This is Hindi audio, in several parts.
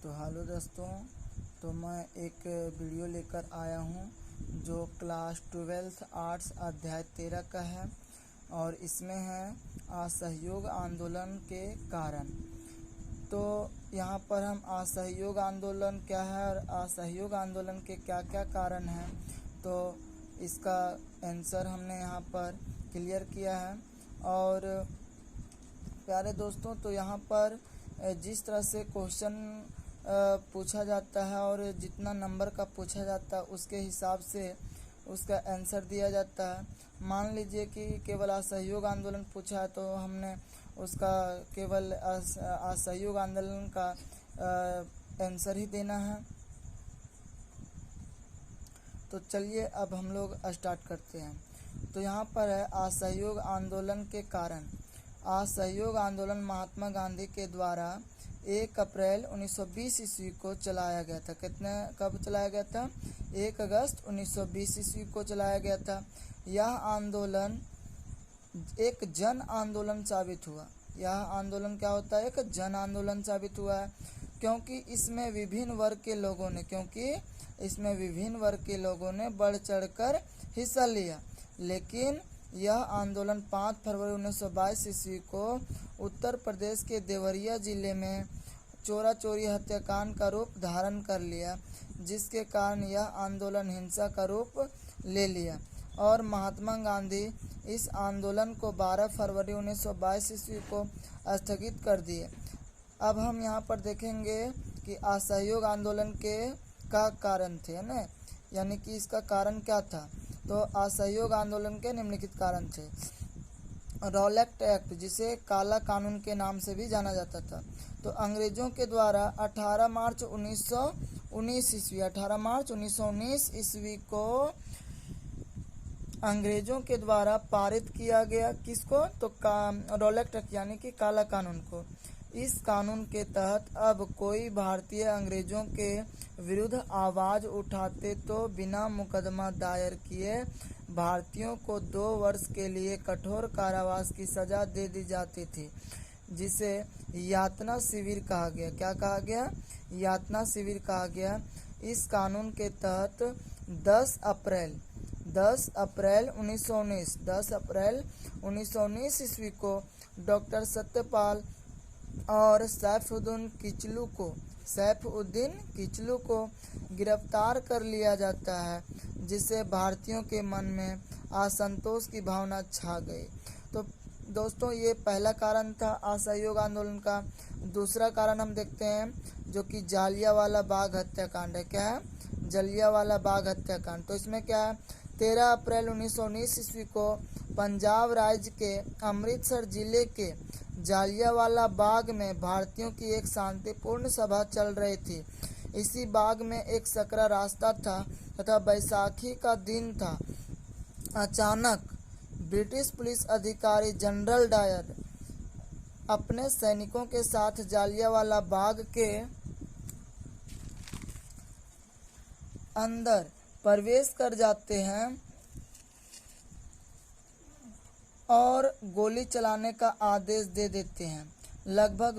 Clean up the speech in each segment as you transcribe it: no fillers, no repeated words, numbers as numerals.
तो हेलो दोस्तों, तो मैं एक वीडियो लेकर आया हूँ जो क्लास 12 आर्ट्स अध्याय 13 का है और इसमें है असहयोग आंदोलन के कारण। तो यहाँ पर हम असहयोग आंदोलन क्या है और असहयोग आंदोलन के क्या क्या कारण हैं, तो इसका आंसर हमने यहाँ पर क्लियर किया है। और प्यारे दोस्तों, तो यहाँ पर जिस तरह से क्वेश्चन पूछा जाता है और जितना नंबर का पूछा जाता है उसके हिसाब से उसका आंसर दिया जाता है। मान लीजिए कि केवल असहयोग आंदोलन पूछा है तो हमने उसका केवल असहयोग आंदोलन का आंसर ही देना है। तो चलिए अब हम लोग स्टार्ट करते हैं। तो यहाँ पर है असहयोग आंदोलन के कारण। असहयोग आंदोलन महात्मा गांधी के द्वारा 1 अप्रैल 1920 ईस्वी को चलाया गया था। कब चलाया गया था? 1 अगस्त 1920 ईस्वी को चलाया गया था। यह आंदोलन एक जन आंदोलन साबित हुआ। यह आंदोलन क्या होता है? एक जन आंदोलन साबित हुआ है क्योंकि इसमें विभिन्न वर्ग के लोगों ने बढ़ चढ़कर हिस्सा लिया। लेकिन यह आंदोलन 5 फरवरी 1922 ईस्वी को उत्तर प्रदेश के देवरिया जिले में चोरा चोरी हत्याकांड का रूप धारण कर लिया, जिसके कारण यह आंदोलन हिंसा का रूप ले लिया और महात्मा गांधी इस आंदोलन को 12 फरवरी 1922 ईस्वी को स्थगित कर दिए। अब हम यहाँ पर देखेंगे कि असहयोग आंदोलन का कारण थे ना, यानी कि इसका कारण क्या था। तो असहयोग आंदोलन के निम्नलिखित कारण थे। रॉलेट एक्ट, जिसे काला कानून के नाम से भी जाना जाता था, तो अंग्रेजों के द्वारा 18 मार्च 1919 ईस्वी को अंग्रेजों के द्वारा पारित किया गया। किसको? तो रॉलेट एक्ट यानी कि काला कानून को। इस कानून के तहत अब कोई भारतीय अंग्रेजों के विरुद्ध आवाज उठाते तो बिना मुकदमा दायर किए भारतीयों को 2 वर्ष के लिए कठोर कारावास की सजा दे दी जाती थी, जिसे यातना शिविर कहा गया। क्या कहा गया? यातना शिविर कहा गया। इस कानून के तहत 10 अप्रैल 1919 ईस्वी को डॉक्टर सत्यपाल और सैफुद्दीन किचलू को गिरफ्तार कर लिया जाता है, जिससे भारतीयों के मन में असंतोष की भावना छा गई। तो दोस्तों, ये पहला कारण था असहयोग आंदोलन का। दूसरा कारण हम देखते हैं जो कि जालियांवाला बाग हत्याकांड है। क्या है? जालियांवाला बाग हत्याकांड। तो इसमें क्या है? 13 अप्रैल 1919 ईस्वी को पंजाब राज्य के अमृतसर जिले के जालियांवाला बाग में भारतीयों की एक शांतिपूर्ण सभा चल रही थी। इसी बाग में एक सकरा रास्ता था तथा बैसाखी का दिन था। अचानक ब्रिटिश पुलिस अधिकारी जनरल डायर अपने सैनिकों के साथ जालियांवाला बाग के अंदर प्रवेश कर जाते हैं और गोली चलाने का आदेश दे देते हैं। लगभग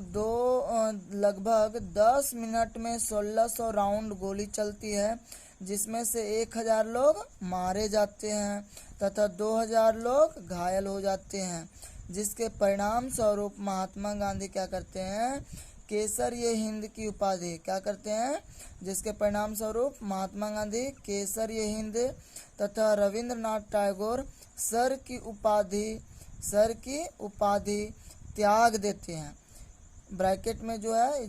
10 मिनट में 1600 राउंड गोली चलती है, जिसमें से 1000 लोग मारे जाते हैं तथा 2000 लोग घायल हो जाते हैं, जिसके परिणाम स्वरूप महात्मा गांधी क्या करते हैं? केसरिए हिंद की उपाधि। क्या करते हैं? जिसके परिणाम स्वरूप महात्मा गांधी केसरिए हिंद तथा रविंद्रनाथ टैगोर सर की उपाधि त्याग देते हैं। ब्रैकेट में जो है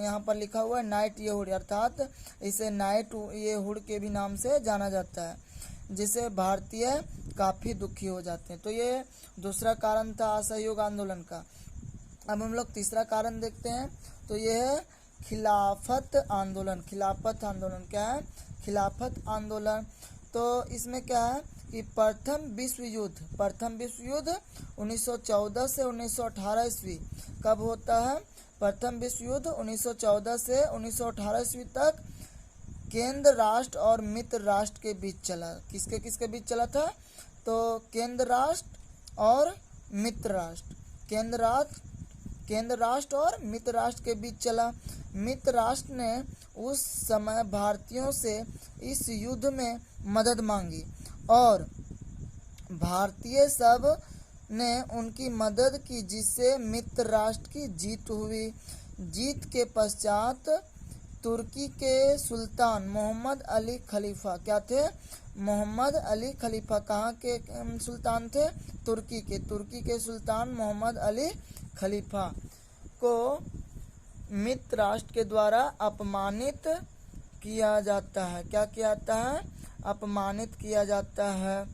यहाँ पर लिखा हुआ है नाइट ये हुड, अर्थात इसे नाइट ये हुड के भी नाम से जाना जाता है, जिसे भारतीय काफ़ी दुखी हो जाते हैं। तो ये दूसरा कारण था असहयोग आंदोलन का। अब हम लोग तीसरा कारण देखते हैं। तो ये है खिलाफत आंदोलन। क्या है? खिलाफत आंदोलन। तो इसमें क्या है कि प्रथम विश्व युद्ध 1914 से 1918 ईस्वी कब होता है? प्रथम विश्व युद्ध 1914 से 1918 ईस्वी तक केंद्र राष्ट्र और मित्र राष्ट्र के बीच चला। किसके बीच चला था? तो केंद्र राष्ट्र और मित्र राष्ट्र। केंद्र राष्ट्र और मित्र राष्ट्र के बीच चला। मित्र राष्ट्र ने उस समय भारतीयों से इस युद्ध में मदद मांगी और भारतीय सब ने उनकी मदद की, जिससे मित्र राष्ट्र की जीत हुई। जीत के पश्चात तुर्की के सुल्तान मोहम्मद अली खलीफा क्या थे? मोहम्मद अली खलीफा कहाँ के सुल्तान थे? तुर्की के सुल्तान मोहम्मद अली खलीफा को मित्र राष्ट्र के द्वारा अपमानित किया जाता है। क्या किया जाता है? अपमानित किया जाता है,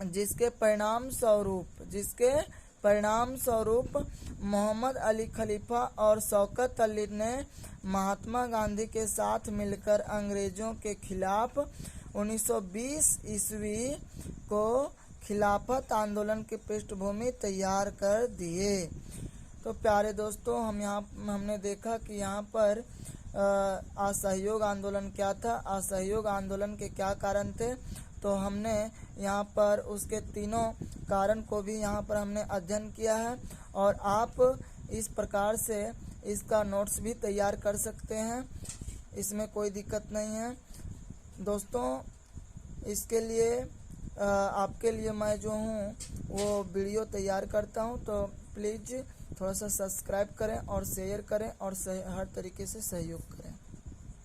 जिसके परिणाम स्वरूप मोहम्मद अली खलीफा और शौकत अली ने महात्मा गांधी के साथ मिलकर अंग्रेजों के खिलाफ 1920 ईस्वी को खिलाफत आंदोलन की पृष्ठभूमि तैयार कर दिए। तो प्यारे दोस्तों, हमने देखा कि यहाँ पर असहयोग आंदोलन क्या था, असहयोग आंदोलन के क्या कारण थे। तो हमने यहाँ पर उसके तीनों कारण को भी यहाँ पर हमने अध्ययन किया है और आप इस प्रकार से इसका नोट्स भी तैयार कर सकते हैं, इसमें कोई दिक्कत नहीं है दोस्तों। इसके लिए आपके लिए मैं जो हूँ वो वीडियो तैयार करता हूँ, तो प्लीज़ थोड़ा सा सब्सक्राइब करें और शेयर करें और हर तरीके से सहयोग करें।